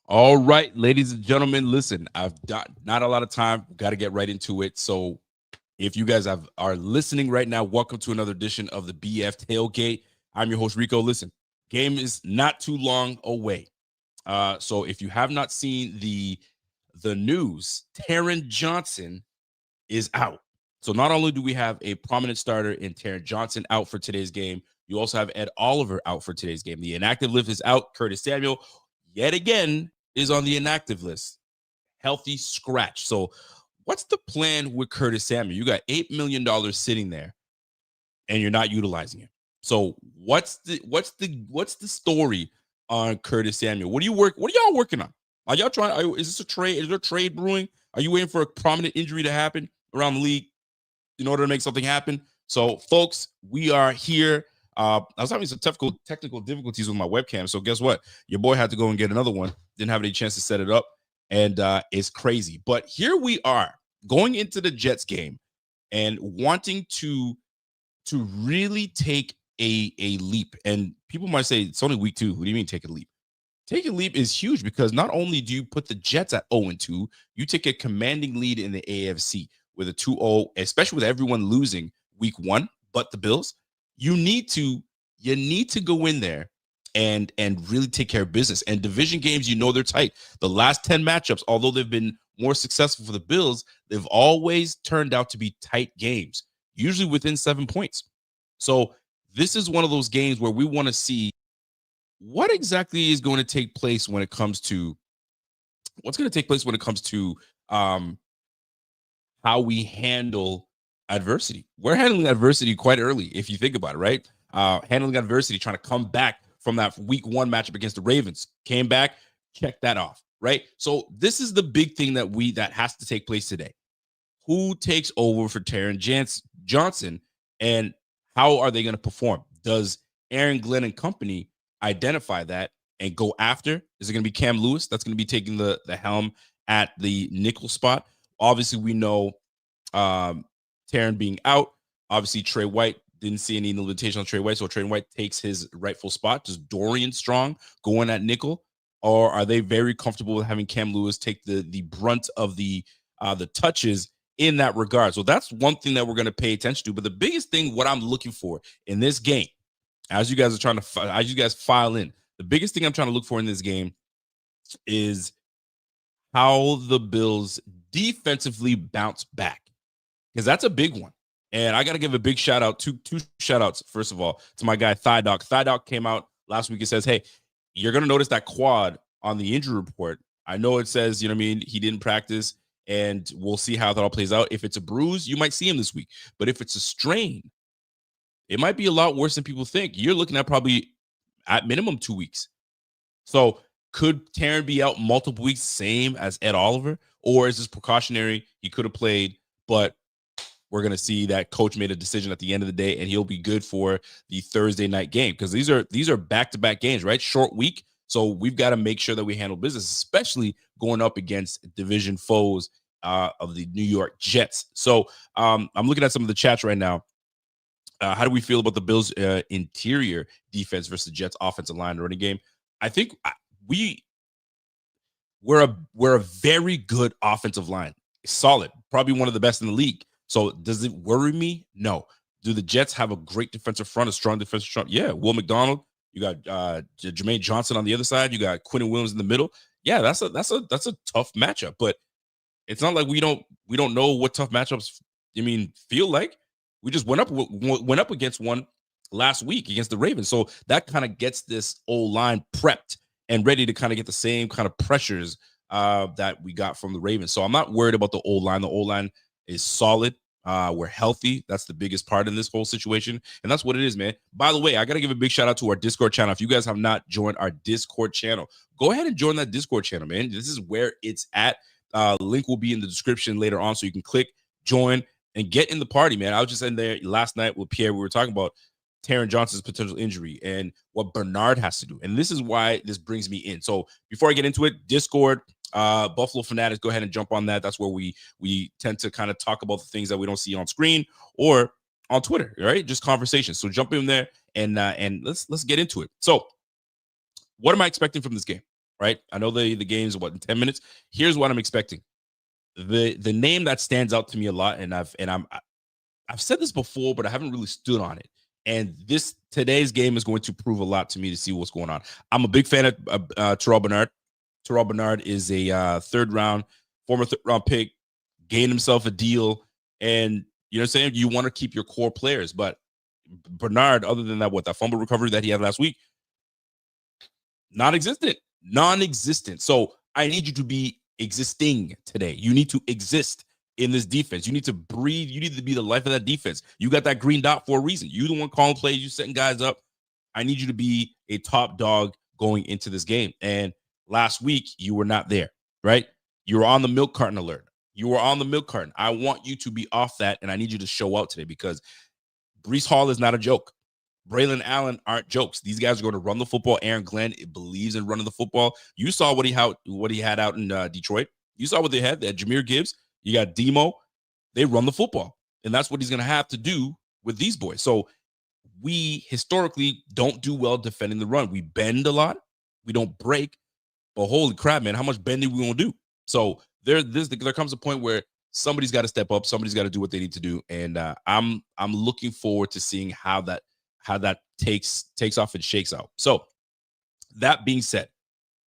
All right, ladies and gentlemen, listen, I've got not a lot of time. Got to get right into it. So, if you guys are listening right now, welcome to another edition of the BF Tailgate. I'm your host, Rico. Listen, game is not too long away. So, if you have not seen the news, Taron Johnson is out. So, not only do we have a prominent starter in Taron Johnson out for today's game, you also have Ed Oliver out for today's game. The inactive list is out. Curtis Samuel, yet again, is on the inactive list. Healthy scratch. So, what's the plan with Curtis Samuel? You got $8 million sitting there, and you're not utilizing it. So, what's the story on Curtis Samuel? What are y'all working on? Are y'all trying? Is this a trade? Is there a trade brewing? Are you waiting for a prominent injury to happen around the league in order to make something happen? So, folks, we are here. I was having some technical difficulties with my webcam. So guess what? Your boy had to go and get another one. Didn't have any chance to set it up. And it's crazy. But here we are going into the Jets game and wanting to really take a leap. And people might say it's only week 2. What do you mean take a leap? Take a leap is huge because not only do you put the Jets at 0-2, you take a commanding lead in the AFC with a 2-0, especially with everyone losing week 1, but the Bills. You need to go in there and really take care of business. And division games, they're tight. The last 10 matchups, although they've been more successful for the Bills, they've always turned out to be tight games, usually within 7 points. So this is one of those games where we want to see what exactly is going to take place when it comes to how we handle adversity. We're handling adversity quite early, if you think about it, right? Handling adversity, trying to come back from that week 1 matchup against the Ravens. Came back, check that off, right? So this is the big thing that has to take place today. Who takes over for Taron Johnson, and how are they going to perform? Does Aaron Glenn and company identify that and go after? Is it going to be Cam Lewis that's going to be taking the helm at the nickel spot? Obviously, we know Taron being out. Obviously, Trey White didn't see any limitation on Trey White, so Trey White takes his rightful spot. Does Dorian Strong go in at nickel, or are they very comfortable with having Cam Lewis take the brunt of the touches in that regard? So that's one thing that we're going to pay attention to. But the biggest thing, what I'm looking for in this game, as you guys file in, the biggest thing I'm trying to look for in this game is how the Bills defensively bounce back, because that's a big one. And I got to give a big shout out to two shout outs. First of all, to my guy Thigh Doc. Thigh Doc came out last week and says, hey, you're going to notice that quad on the injury report. I know it says, he didn't practice, and we'll see how that all plays out. If it's a bruise, you might see him this week. But if it's a strain, it might be a lot worse than people think. You're looking at probably at minimum 2 weeks. So could Taron be out multiple weeks, same as Ed Oliver? Or is this precautionary? He could have played, but we're going to see that coach made a decision at the end of the day, and he'll be good for the Thursday night game, because these are back-to-back games, right? Short week. So we've got to make sure that we handle business, especially going up against division foes of the New York Jets. So I'm looking at some of the chats right now. How do we feel about the Bills' interior defense versus the Jets' offensive line and running game? I think we're a very good offensive line. Solid. Probably one of the best in the league. So does it worry me? No. Do the Jets have a great defensive front, a strong defensive front? Yeah. Will McDonald. You got Jermaine Johnson on the other side. You got Quentin Williams in the middle. Yeah, that's a tough matchup. But it's not like we don't know what tough matchups feel like. We just went up against one last week against the Ravens. So that kind of gets this O-line prepped and ready to kind of get the same kind of pressures that we got from the Ravens. So I'm not worried about the O-line. The O-line is solid. We're healthy. That's the biggest part in this whole situation. And that's what it is, man. By the way, I got to give a big shout out to our Discord channel. If you guys have not joined our Discord channel, go ahead and join that Discord channel, man. This is where it's at. Link will be in the description later on, so you can click, join, and get in the party, man. I was just in there last night with Pierre. We were talking about Taron Johnson's potential injury and what Bernard has to do. And this is why this brings me in. So before I get into it, Discord, Buffalo Fanatics, go ahead and jump on that. That's where we tend to kind of talk about the things that we don't see on screen or on Twitter, right? Just conversations. So jump in there and let's get into it. So what am I expecting from this game? right? I know the game's what, in 10 minutes. Here's what I'm expecting. The name that stands out to me a lot, and I've said this before, but I haven't really stood on it. And today's game is going to prove a lot to me to see what's going on. I'm a big fan of Terrell Bernard. Terrell Bernard is a former third round pick, gained himself a deal, and you know what I'm saying? You want to keep your core players, but Bernard, other than that fumble recovery that he had last week, non-existent. So I need you to be existing today. You need to exist in this defense. You need to breathe. You need to be the life of that defense. You got that green dot for a reason. You the one calling plays. You setting guys up. I need you to be a top dog going into this game. And last week, you were not there, right? You were on the milk carton alert. You were on the milk carton. I want you to be off that, and I need you to show out today because Breece Hall is not a joke. Braylon Allen aren't jokes. These guys are going to run the football. Aaron Glenn believes in running the football. You saw what he had out in Detroit. You saw what they had. They had Jahmyr Gibbs. You got Demo. They run the football, and that's what he's going to have to do with these boys. So we historically don't do well defending the run. We bend a lot. We don't break. But holy crap, man, how much bending we going to do? So there comes a point where somebody's got to step up. Somebody's got to do what they need to do, and I'm looking forward to seeing how that takes off and shakes out. So that being said,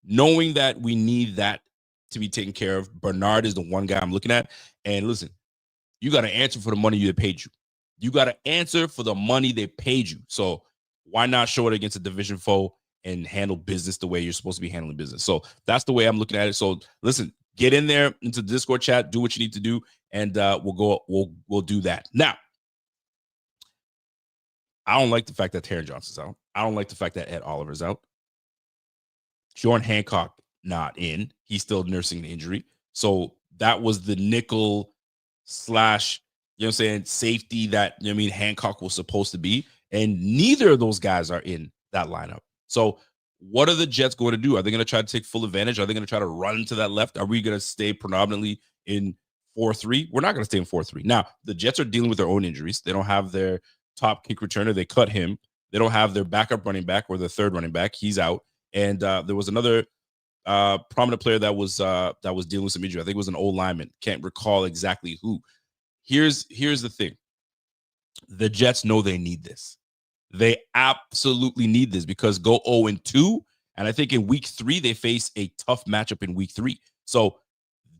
knowing that we need that to be taken care of, Bernard is the one guy I'm looking at. And listen, you got to answer for the money they paid you. You got to answer for the money they paid you. So why not show it against a division foe and handle business the way you're supposed to be handling business? So that's the way I'm looking at it. So listen, get in there into the Discord chat, do what you need to do, and we'll do that. Now, I don't like the fact that Taron Johnson's out. I don't like the fact that Ed Oliver's out. Jordan Hancock not in. He's still nursing the injury. So that was the nickel / you know what I'm saying, safety that, you know what I mean, Hancock was supposed to be. And neither of those guys are in that lineup. So what are the Jets going to do? Are they going to try to take full advantage? Are they going to try to run to that left? Are we going to stay predominantly in 4-3? We're not going to stay in 4-3. Now, the Jets are dealing with their own injuries. They don't have their top kick returner. They cut him. They don't have their backup running back or the third running back. He's out. And there was another prominent player that was dealing with some injury. I think it was an old lineman. Can't recall exactly who. Here's the thing. The Jets know they need this. They absolutely need this because go 0-2. And I think in week 3, they face a tough matchup in week 3. So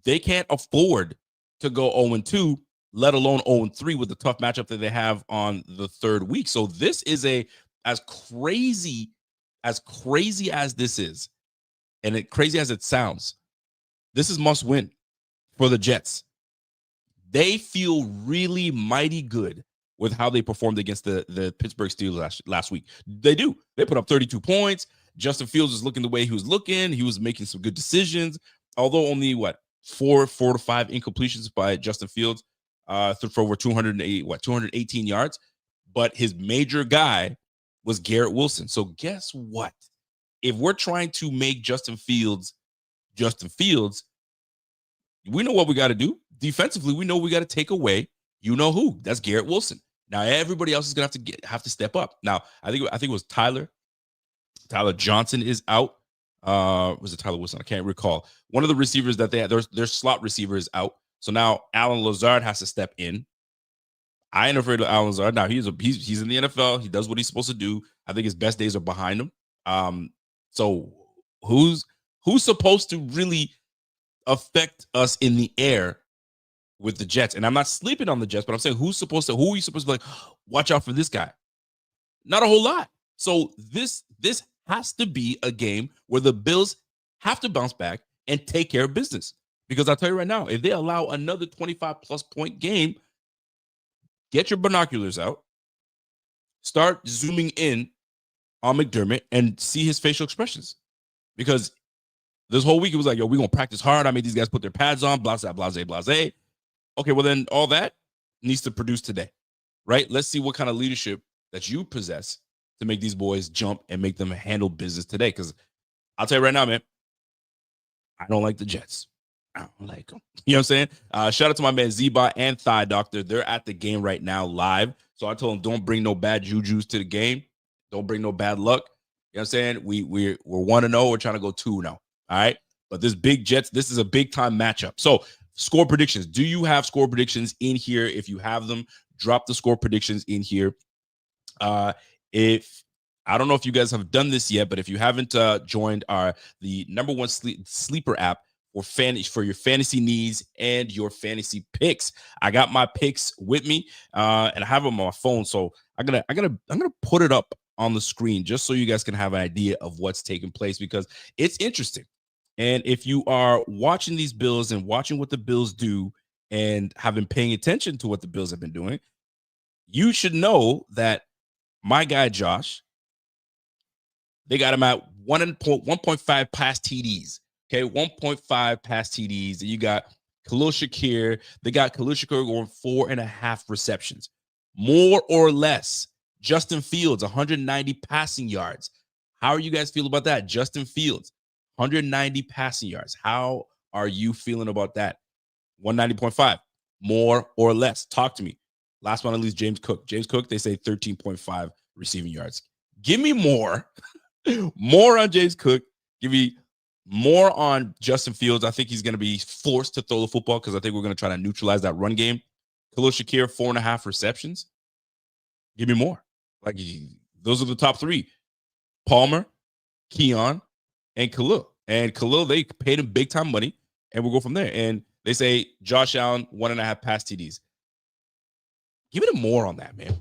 they can't afford to go 0-2, let alone 0-3 with the tough matchup that they have on the third week. So this is as crazy as this is, and crazy as it sounds, this is must win for the Jets. They feel really mighty good with how they performed against the Pittsburgh Steelers last week. They do. They put up 32 points. Justin Fields was looking the way he was looking. He was making some good decisions, although only 4 to 5 incompletions by Justin Fields for over 218 yards. But his major guy was Garrett Wilson. So guess what? If we're trying to make Justin Fields, we know what we got to do. Defensively, we know we got to take away you know who. That's Garrett Wilson. Now everybody else is gonna have to step up. Now I think it was Tyler Johnson is out. Was it Tyler Wilson? I can't recall. One of the receivers that they had, their slot receiver is out. So now Alan Lazard has to step in. I ain't afraid of Alan Lazard. Now he's in the NFL. He does what he's supposed to do. I think his best days are behind him. So who's supposed to really affect us in the air with the Jets? And I'm not sleeping on the Jets, but I'm saying who are you supposed to be like, watch out for this guy? Not a whole lot. So this has to be a game where the Bills have to bounce back and take care of business. Because I'll tell you right now, if they allow another 25-plus point game, get your binoculars out, start zooming in on McDermott and see his facial expressions. Because this whole week it was like, yo, we're going to practice hard. I made these guys put their pads on, blase, blase, blase. Okay, well then all that needs to produce today, right? Let's see what kind of leadership that you possess to make these boys jump and make them handle business today. Because I'll tell you right now, man, I don't like the Jets. I don't like them. You know what I'm saying? Shout out to my man Zeba and Thigh Doctor. They're at the game right now live. So I told them, don't bring no bad jujus to the game. Don't bring no bad luck. You know what I'm saying? We're 1-0. We're trying to go 2 now. All right. But this big Jets, this is a big time matchup. So score predictions. Do you have score predictions in here? If you have them, drop the score predictions in here. If I don't know if you guys have done this yet, but if you haven't joined the number one sleeper app for your fantasy needs and your fantasy picks, I got my picks with me, and I have them on my phone. So I'm gonna put it up on the screen just so you guys can have an idea of what's taking place, because it's interesting. And if you are watching these Bills and watching what the Bills do and have been paying attention to what the Bills have been doing, you should know that my guy Josh, they got him at 1.5 pass TDs. Okay, 1.5 pass TDs. And you got Khalil Shakir. They got Khalil Shakir going 4.5 receptions. More or less. Justin Fields, 190 passing yards. How are you guys feel about that? Justin Fields, 190 passing yards. How are you feeling about that? 190.5. More or less. Talk to me. Last one, at least, James Cook. James Cook, they say 13.5 receiving yards. Give me more. More on James Cook. Give me more on Justin Fields. I think he's going to be forced to throw the football because I think we're going to try to neutralize that run game. Khalil Shakir, 4.5 receptions. Give me more. Like, those are the top three. Palmer, Keon, and Khalil. And Khalil, they paid him big time money, and we'll go from there. And they say Josh Allen, 1.5 pass TDs. Give me more on that, man.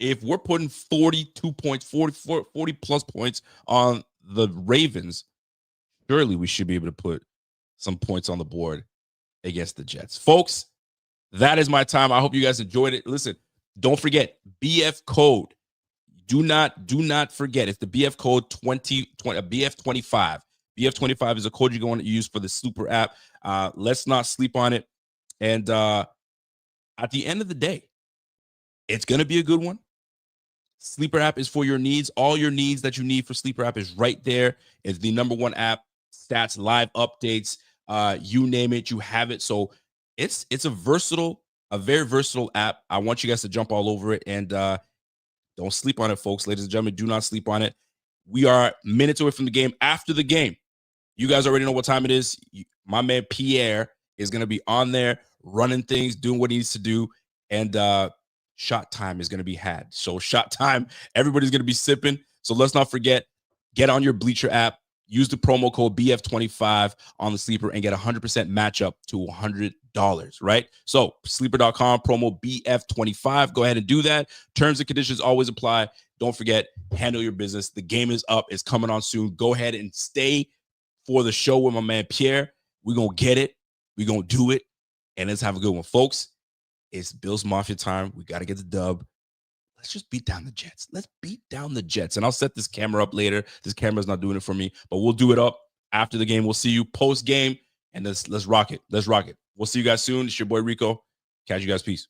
If we're putting 42 points, 40 plus points on the Ravens, surely we should be able to put some points on the board against the Jets. Folks, that is my time. I hope you guys enjoyed it. Listen, don't forget, BF code. Do not forget. It's the BF code 2020, BF25. BF25 is a code you're going to use for the Sleeper app. Let's not sleep on it. And at the end of the day, it's going to be a good one. Sleeper app is for your needs. All your needs that you need for Sleeper app is right there. It's the number one app. Stats, live updates, you name it, you have it. So it's a very versatile app. I want you guys to jump all over it, and don't sleep on it, folks. Ladies and gentlemen, do not sleep on it. We are minutes away from the game. After the game, you guys already know what time it is. My man Pierre is going to be on there running things, doing what he needs to do, and shot time is going to be had. So shot time, everybody's going to be sipping. So let's not forget, get on your Bleacher app, use the promo code BF25 on the Sleeper, and get 100% matchup to $100, right? So sleeper.com, promo BF25. Go ahead and do that. Terms and conditions always apply. Don't forget, handle your business. The game is up. It's coming on soon. Go ahead and stay for the show with my man Pierre. We're going to get it. We're going to do it. And let's have a good one, folks. It's Bills Mafia time. We got to get the dub. Let's just beat down the Jets. Let's beat down the Jets. And I'll set this camera up later. This camera's not doing it for me, but we'll do it up after the game. We'll see you post game, and let's rock it. Let's rock it. We'll see you guys soon. It's your boy Rico. Catch you guys. Peace.